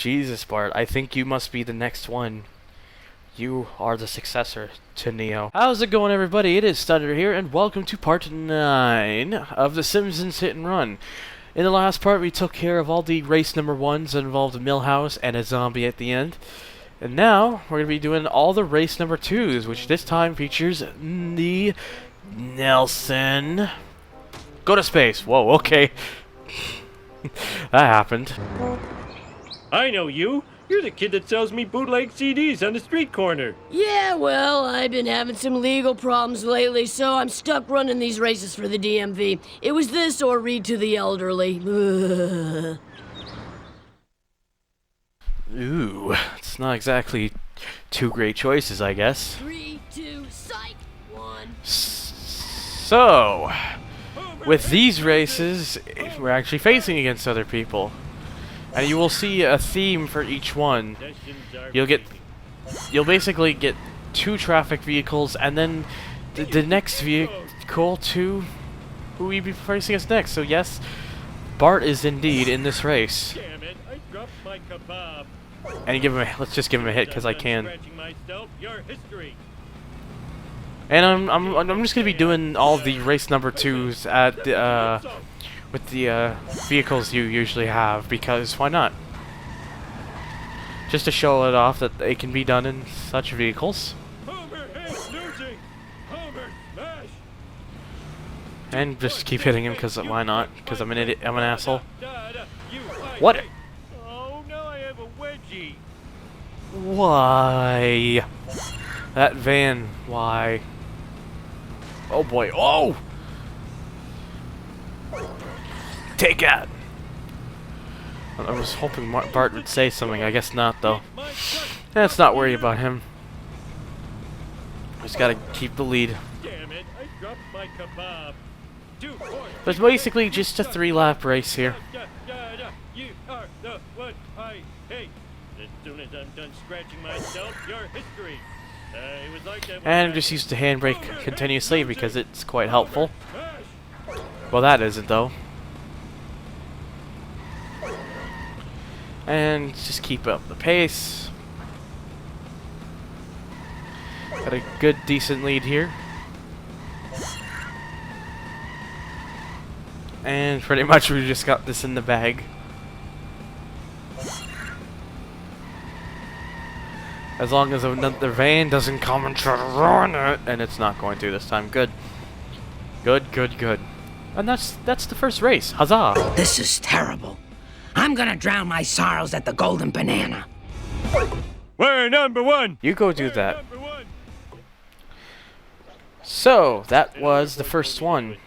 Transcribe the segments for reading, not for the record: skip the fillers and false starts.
Jesus, Bart, I think you must be the next one. You are the successor to Neo. How's it going, everybody? It is Thunder here, and welcome to part 9 of the Simpsons Hit and Run. In the last part, we took care of all the race number 1s that involved a millhouse and a zombie at the end. And now, we're going to be doing all the race number 2s, which this time features the Nelson. Go to space. Whoa, okay. That happened. I know you. You're the kid that sells me bootleg CDs on the street corner. Yeah, well, I've been having some legal problems lately, so I'm stuck running these races for the DMV. It was this or read to the elderly. Ooh, it's not exactly two great choices, I guess. 3, 2, psych, 1. So, with these races, we're actually facing against other people. And you will see a theme for each one. You'll basically get 2 traffic vehicles, and then the next vehicle to who we be facing us next. So yes, Bart is indeed in this race. Damn it, I dropped my kebab. And let's just give him a hit because I can. And I'm just gonna be doing all the race number 2s at the with the vehicles you usually have, because why not? Just to show it off that they can be done in such vehicles. And just keep hitting him, because why not? Because I'm an idiot, I'm an asshole. What? Oh, now I have a wedgie. Why? That van, why? Oh boy, oh! Take that! I was hoping Bart would say something, I guess not though. Let's not worry about him. Just gotta keep the lead. Damn it, I dropped my kebab. But it's basically just a 3-lap race here. You are the one I hate. As soon as I'm done scratching myself, your history. It was like that. And just use the handbrake continuously because it's quite helpful. Well, that isn't though. And just keep up the pace. Got a good, decent lead here. And pretty much we just got this in the bag. As long as another van doesn't come and try to run it, and it's not going to this time. Good. Good, good, good. And that's the first race. Huzzah! This is terrible. I'm gonna drown my sorrows at the Golden Banana. We're number 1. You go do that. So, that was the first one.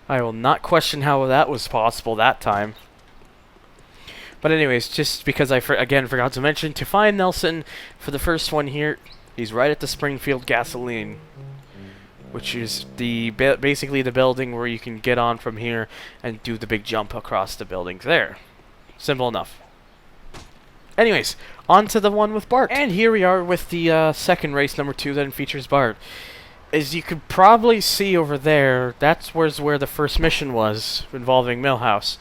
I will not question how that was possible that time. But anyways, just because I again forgot to mention, to find Nelson for the first one here, he's right at the Springfield Gasoline, which is basically the building where you can get on from here and do the big jump across the buildings there. Simple enough. Anyways, on to the one with Bart. And here we are with the second race, number 2, that features Bart. As you could probably see over there, that's where the first mission was, involving Millhouse.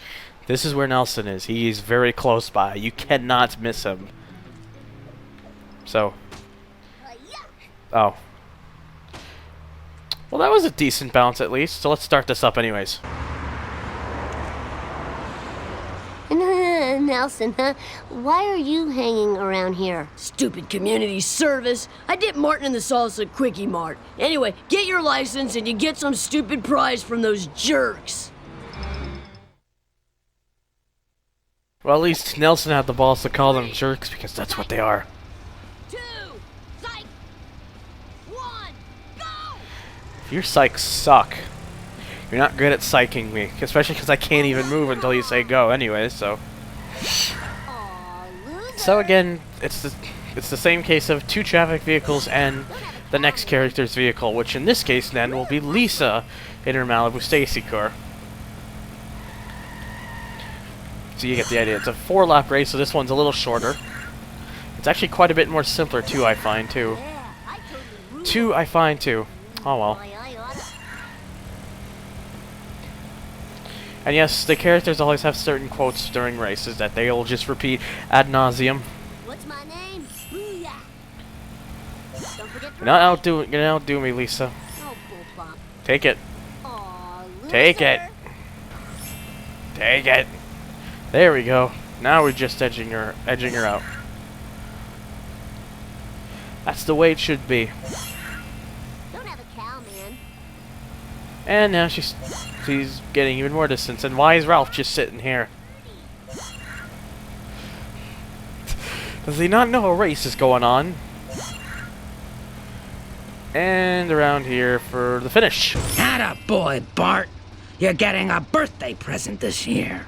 This is where Nelson is. He is very close by. You cannot miss him. So. Oh. Well, that was a decent bounce at least, so let's start this up anyways. Nelson, huh? Why are you hanging around here? Stupid community service. I dipped Martin in the salsa quickie mart. Anyway, get your license and you get some stupid prize from those jerks. Well, at least Nelson had the balls to call them jerks, because that's what they are. 2, psych, 1, go! If your psychs suck, you're not good at psyching me, especially because I can't even move until you say go anyway, so. So again, it's the same case of 2 traffic vehicles and the next character's vehicle, which in this case then will be Lisa in her Malibu Stacy car. So you get the idea. It's a 4-lap race, so this one's a little shorter. It's actually quite a bit more simpler too, I find too. Oh well. And yes, the characters always have certain quotes during races that they'll just repeat ad nauseum. What's my name? Booyah. Don't forget You're not gonna outdo me, Lisa. Oh, bull bump. Take it. Aw, Take it. loser. Take it. There we go. Now we're just edging her out. That's the way it should be. Don't have a cow, man. And now she's getting even more distance. And why is Ralph just sitting here? Does he not know a race is going on? And around here for the finish. Atta boy, Bart. You're getting a birthday present this year.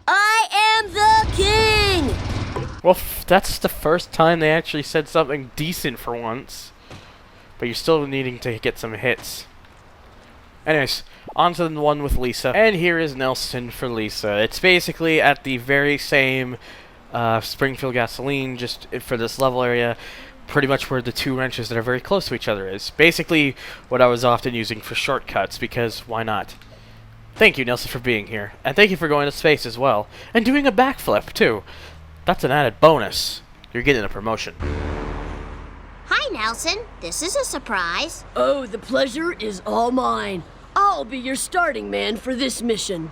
I am the king! Well, that's the first time they actually said something decent for once. But you're still needing to get some hits. Anyways, on to the one with Lisa. And here is Nelson for Lisa. It's basically at the very same Springfield gasoline, just for this level area. Pretty much where the two wrenches that are very close to each other is. Basically what I was often using for shortcuts, because why not? Thank you, Nelson, for being here. And thank you for going to space as well. And doing a backflip, too. That's an added bonus. You're getting a promotion. Hi, Nelson. This is a surprise. Oh, the pleasure is all mine. I'll be your starting man for this mission.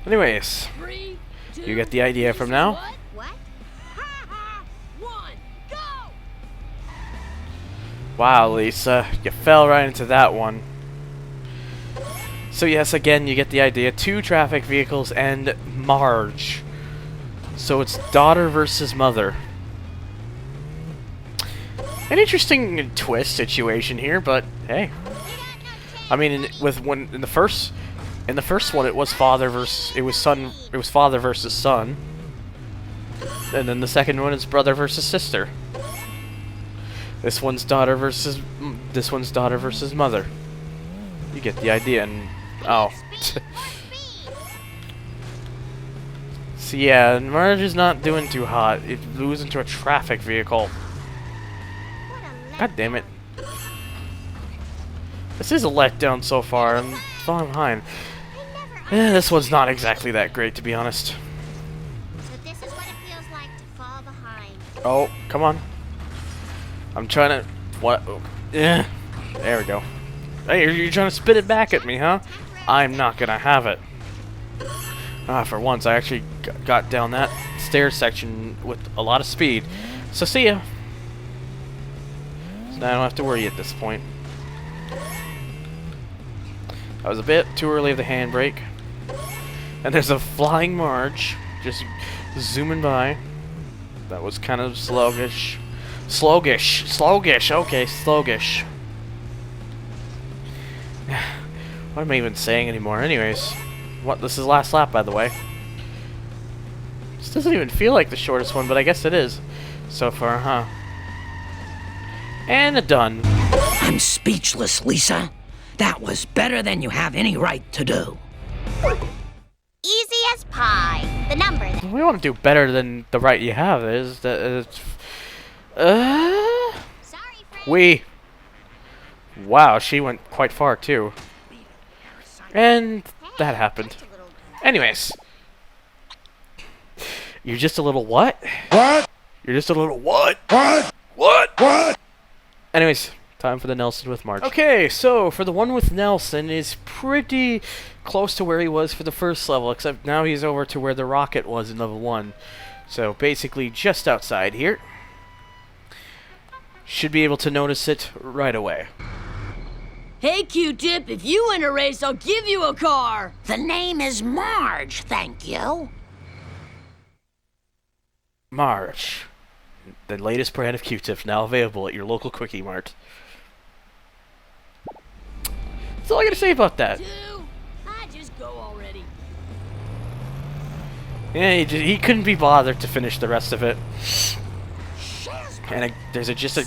Anyways, 3, 2, you get the idea from now. What? Ha ha! 1, go! Wow, Lisa, you fell right into that one. So yes, again, you get the idea. 2 traffic vehicles and Marge. So it's daughter versus mother. An interesting twist situation here, but hey. I mean, in the first one, it was father versus son. And then the second one is brother versus sister. This one's daughter versus mother. You get the idea. And oh. So yeah, Marge is not doing too hot. It moves into a traffic vehicle. God damn it. This is a letdown so far. I'm falling behind. This one's not exactly that great, to be honest. So this is what it feels like to fall behind. Oh, come on. I'm trying to... What? Oh. Yeah. There we go. Hey, you're trying to spit it back at me, huh? I'm not gonna have it. For once, I actually got down that stair section with a lot of speed. So see ya. So now I don't have to worry at this point. That was a bit too early of the handbrake. And there's a flying Marge just zooming by. That was kind of sluggish. Sluggish. Okay, sluggish. What am I even saying anymore? Anyways, this is last lap, by the way. This doesn't even feel like the shortest one, but I guess it is so far, huh? And done. I'm speechless, Lisa. That was better than you have any right to do. Easy as pie. The number that... We want to do better than the right you have is that. Sorry, friend. Wow, she went quite far too. And that happened. Anyways. You're just a little what? What? You're just a little what? What? What? What? Anyways, time for the Nelson with Marge. Okay, so for the one with Nelson is pretty close to where he was for the first level, except now he's over to where the rocket was in level 1. So basically just outside here. Should be able to notice it right away. Hey, Q-Tip, if you win a race, I'll give you a car. The name is Marge, thank you. Marge. The latest brand of Q-Tips now available at your local Quickie Mart. That's all I gotta say about that. 2, I just go already. Yeah, he couldn't be bothered to finish the rest of it. And there's a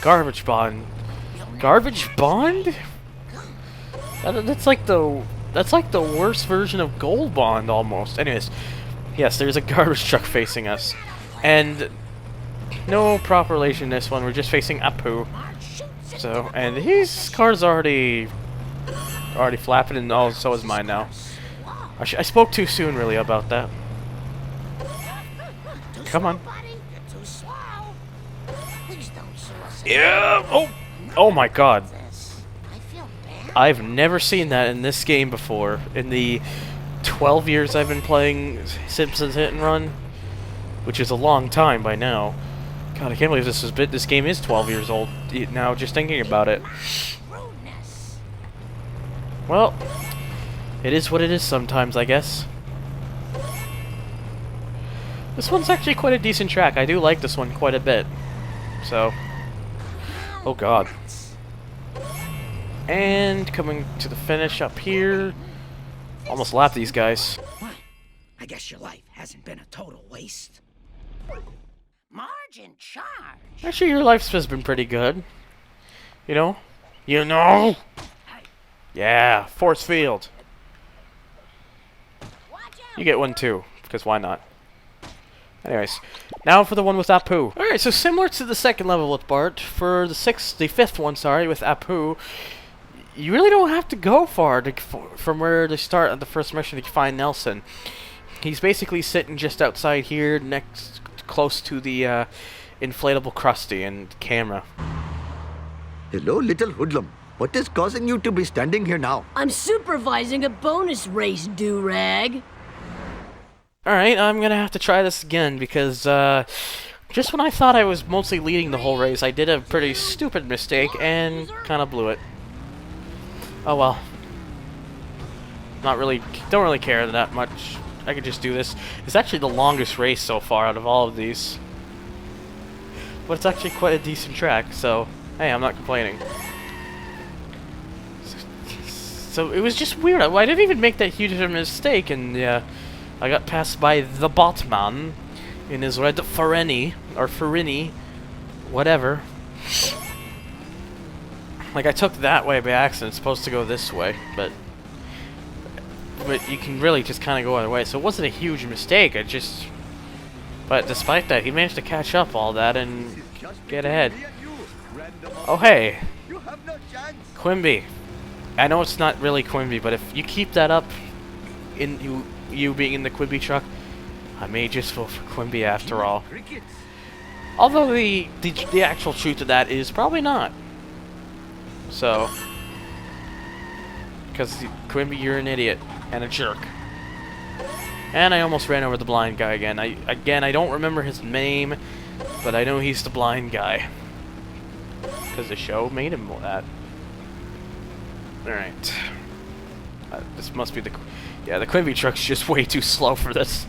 garbage bond. Garbage bond? That's like the worst version of Gold Bond almost. Anyways, yes, there's a garbage truck facing us, and No proper relation in this one. We're just facing Apu. So, and his car's already flapping, and oh, so is mine now. I spoke too soon, really, about that. Come on. Yeah. Oh. Oh my God. I've never seen that in this game before. In the 12 years I've been playing Simpsons Hit and Run, which is a long time by now. God, I can't believe this game is 12 years old now, just thinking about it. Well, it is what it is sometimes, I guess. This one's actually quite a decent track. I do like this one quite a bit. So, oh God. And coming to the finish up here. Almost lapped these guys. What? I guess your life hasn't been a total waste. Marge in charge. Actually, your life has been pretty good. You know? You know? Yeah, force field. You get one too, because why not? Anyways, now for the one with Apu. Alright, so similar to the second level with Bart, for the fifth one, with Apu, you really don't have to go far from where they start at the first mission to find Nelson. He's basically sitting just outside here, close to the inflatable Krusty and camera. Hello, little hoodlum. What is causing you to be standing here now? I'm supervising a bonus race, do-rag. Alright, I'm gonna have to try this again because just when I thought I was mostly leading the whole race, I did a pretty stupid mistake and kind of blew it. Oh well. Don't really care that much. I could just do this. It's actually the longest race so far out of all of these. But it's actually quite a decent track, so hey, I'm not complaining. So it was just weird. I didn't even make that huge of a mistake, and I got passed by the Botman in his red Ferini, or Ferini, whatever. Like, I took that way by accident. It's supposed to go this way, but you can really just kind of go either way. So it wasn't a huge mistake. But despite that, he managed to catch up all that and get ahead. Oh hey, Quimby. I know it's not really Quimby, but if you keep that up, in you being in the Quimby truck, I may just vote for Quimby after all. Although the actual truth of that is probably not. So, because Quimby, you're an idiot and a jerk. And I almost ran over the blind guy again. I don't remember his name, but I know he's the blind guy. Because the show made him that. Alright. This must be the... Yeah, the Quimby truck's just way too slow for this.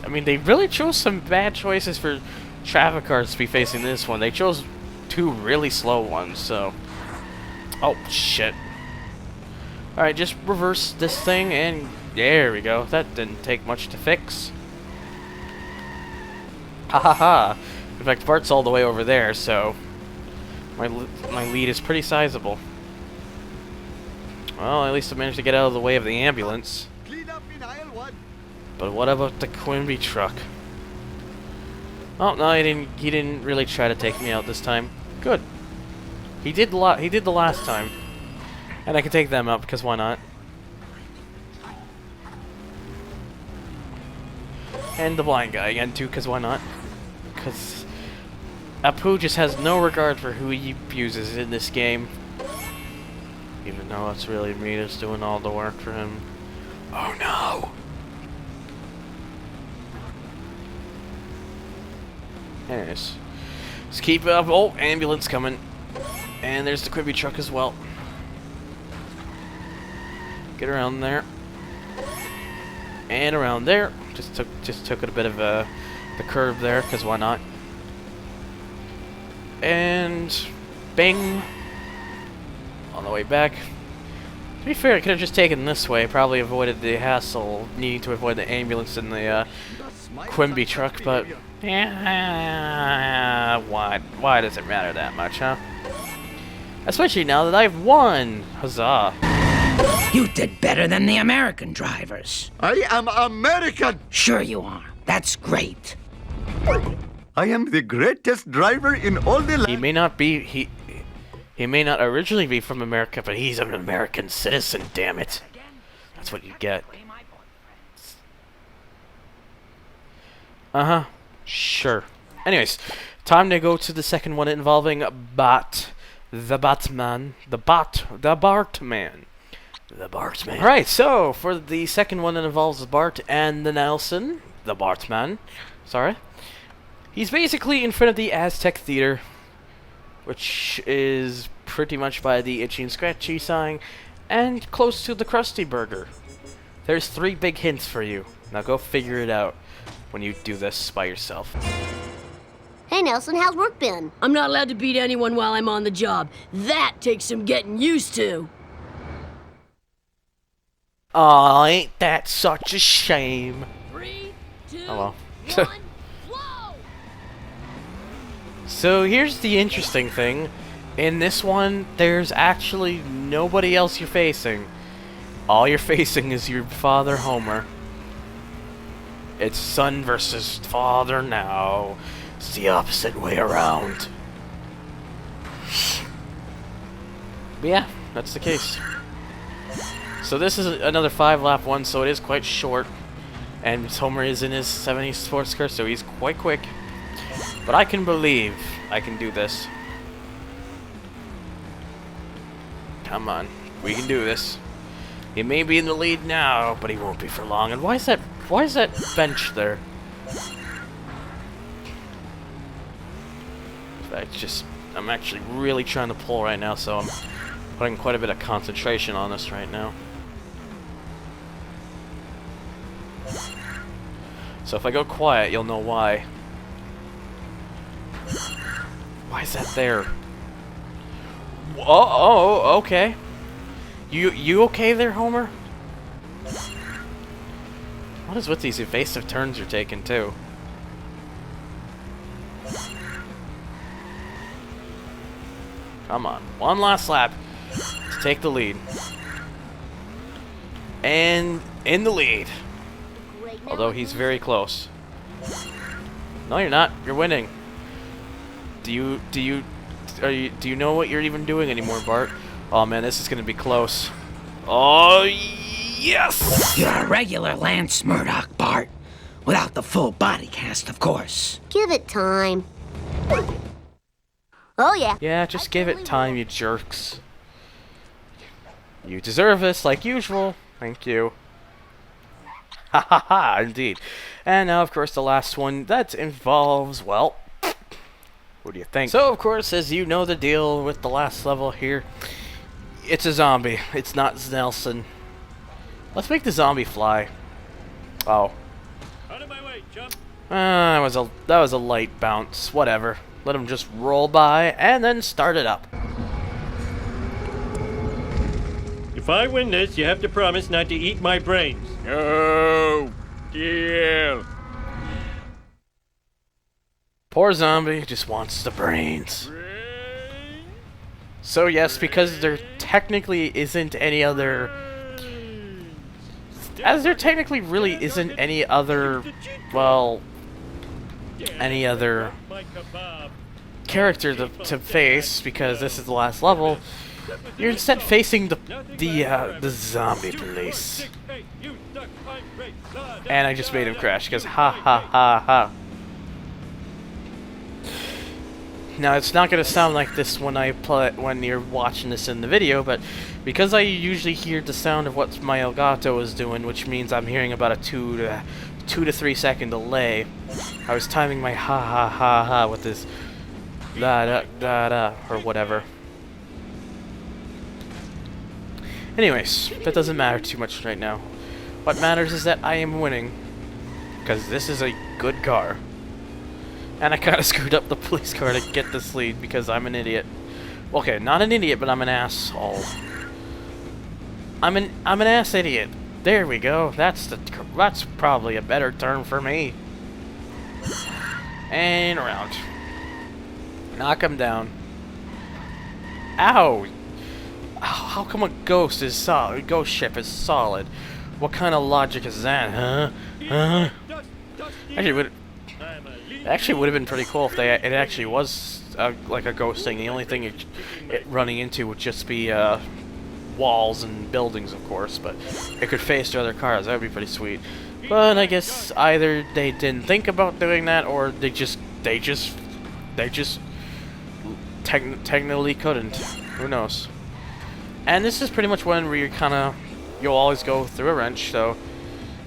I mean, they really chose some bad choices for traffic cars to be facing this one. They chose two really slow ones, so... Oh, shit. Alright, just reverse this thing, and there we go. That didn't take much to fix. Ha ha ha. In fact, Bart's all the way over there, so... My lead is pretty sizable. Well, at least I managed to get out of the way of the ambulance. But what about the Quimby truck? Oh no, he didn't really try to take me out this time. Good. He did the last time. And I can take them out because why not? And the blind guy again too, because why not? Because Apu just has no regard for who he abuses in this game. Even though it's really me that's doing all the work for him. Oh no! Anyways. Let's keep it up. Oh, ambulance coming. And there's the Quimby truck as well. Get around there. And around there. Just took it a bit of the curve there, because why not? And bing. On the way back. To be fair, I could have just taken this way. Probably avoided the hassle needing to avoid the ambulance and the Quimby truck, but yeah, why does it matter that much, huh? Especially now that I've won! Huzzah! You did better than the American drivers. I am American! Sure you are. That's great. I am the greatest driver in all the land. He may not be he may not originally be from America, but he's an American citizen, damn it. That's what you get. Uh-huh. Sure. Anyways, time to go to the second one involving Bart. The Batman. The Bartman. Alright, so for the second one that involves Bart and the Nelson, the Bartman, sorry, he's basically in front of the Aztec Theater, which is pretty much by the Itchy and Scratchy sign, and close to the Krusty Burger. There's 3 big hints for you. Now go figure it out when you do this by yourself. Hey, Nelson, how's work been? I'm not allowed to beat anyone while I'm on the job. That takes some getting used to. Aw, ain't that such a shame? 3, 2, Oh well. 1, whoa! So here's the interesting thing. In this one, there's actually nobody else you're facing. All you're facing is your father, Homer. It's son versus father now. It's the opposite way around. But yeah, that's the case. So this is another 5-lap one, so it is quite short. And Homer is in his 70s sports car, so he's quite quick. But I can believe I can do this. Come on, we can do this. He may be in the lead now, but he won't be for long. And why is that bench there? I'm actually really trying to pull right now, so I'm putting quite a bit of concentration on this right now. So if I go quiet, you'll know why. Why is that there? Oh, okay. You okay there, Homer? What is with these evasive turns you're taking, too? Come on. One last lap to take the lead. And in the lead. Although he's very close. No, you're not. You're winning. Do you know what you're even doing anymore, Bart? Oh man, this is gonna be close. Oh yes! You're a regular Lance Murdoch, Bart. Without the full body cast, of course. Give it time. Oh, yeah. Yeah, just give it time, you jerks. You deserve this, like usual. Thank you. Ha ha ha, indeed. And now, of course, the last one that involves, well, what do you think? So, of course, as you know the deal with the last level here, it's a zombie. It's not Nelson. Let's make the zombie fly. Oh. Out of my way, chump. That was a light bounce. Whatever. Let him just roll by and then start it up. If I win this, you have to promise not to eat my brains. No deal. Poor zombie just wants the brains. So yes, because there technically isn't any other... As there technically really isn't any other... Well... Any other character to face, because this is the last level, you're instead facing the zombie police. And I just made him crash, because ha ha ha ha. Now it's not gonna sound like this when when you're watching this in the video, but because I usually hear the sound of what my Elgato is doing, which means I'm hearing about a 2 to 3 second delay, I was timing my ha ha ha ha with this da da da da or whatever. Anyways, that doesn't matter too much right now. What matters is that I am winning, because this is a good car. And I kind of screwed up the police car to get this lead because I'm an idiot. Okay, not an idiot, but I'm an asshole. I'm an ass idiot. There we go. That's probably a better term for me. And around. Knock him down. Ow! How come a ghost is solid? Ghost ship is solid. What kind of logic is that, huh? Huh? Actually, It actually would have been pretty cool if it actually was like a ghost thing. The only thing it running into would just be walls and buildings, of course, but it could face to other cars. That would be pretty sweet. But I guess either they didn't think about doing that, or they just technically couldn't. Who knows? And this is pretty much when you'll always go through a wrench. So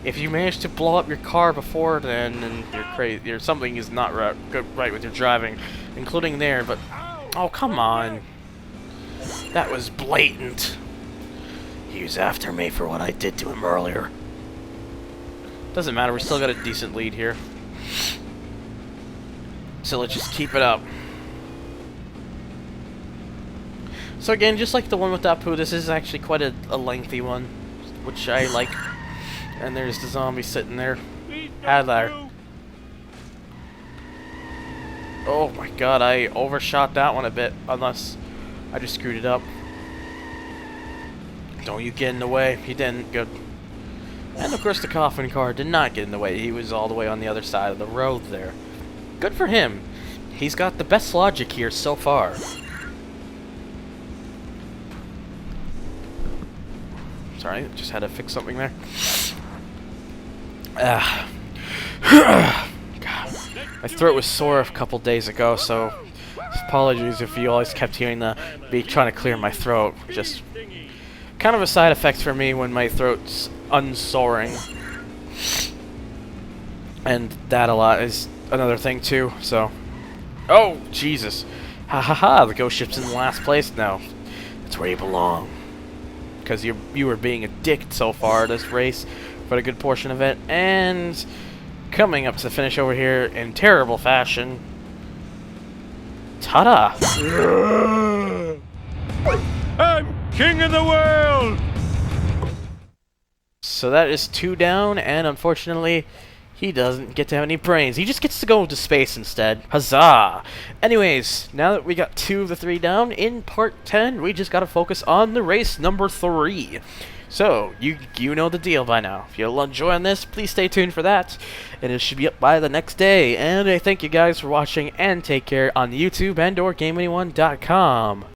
if you manage to blow up your car before then, and you're crazy, something is not right with your driving, including there. But oh, come on, that was blatant. He was after me for what I did to him earlier. Doesn't matter, we still got a decent lead here. So let's just keep it up. So again, just like the one with Apu, this is actually quite a lengthy one, which I like. And there's the zombie sitting there. Adler. Oh my god, I overshot that one a bit, unless I just screwed it up. Don't you get in the way. He didn't. Good. And of course the coffin car did not get in the way. He was all the way on the other side of the road there. Good for him. He's got the best logic here so far. Sorry, just had to fix something there. God. My throat was sore a couple days ago, so apologies if you always kept hearing me trying to clear my throat. Just kind of a side effect for me when my throat's unsoaring. And that a lot is another thing too, so. Oh, Jesus. Ha ha ha, the ghost ship's in last place now. That's where you belong. Because you were being a dick so far this race for a good portion of it. And coming up to the finish over here in terrible fashion. Ta-da! I'm king of the world! So that is 2 down, and unfortunately, he doesn't get to have any brains. He just gets to go into space instead. Huzzah! Anyways, now that we got 2 of the 3 down, in part 10, we just gotta focus on the race number 3. So, you know the deal by now. If you're enjoying this, please stay tuned for that, and it should be up by the next day. And I thank you guys for watching, and take care on YouTube and or GameAnyone.com.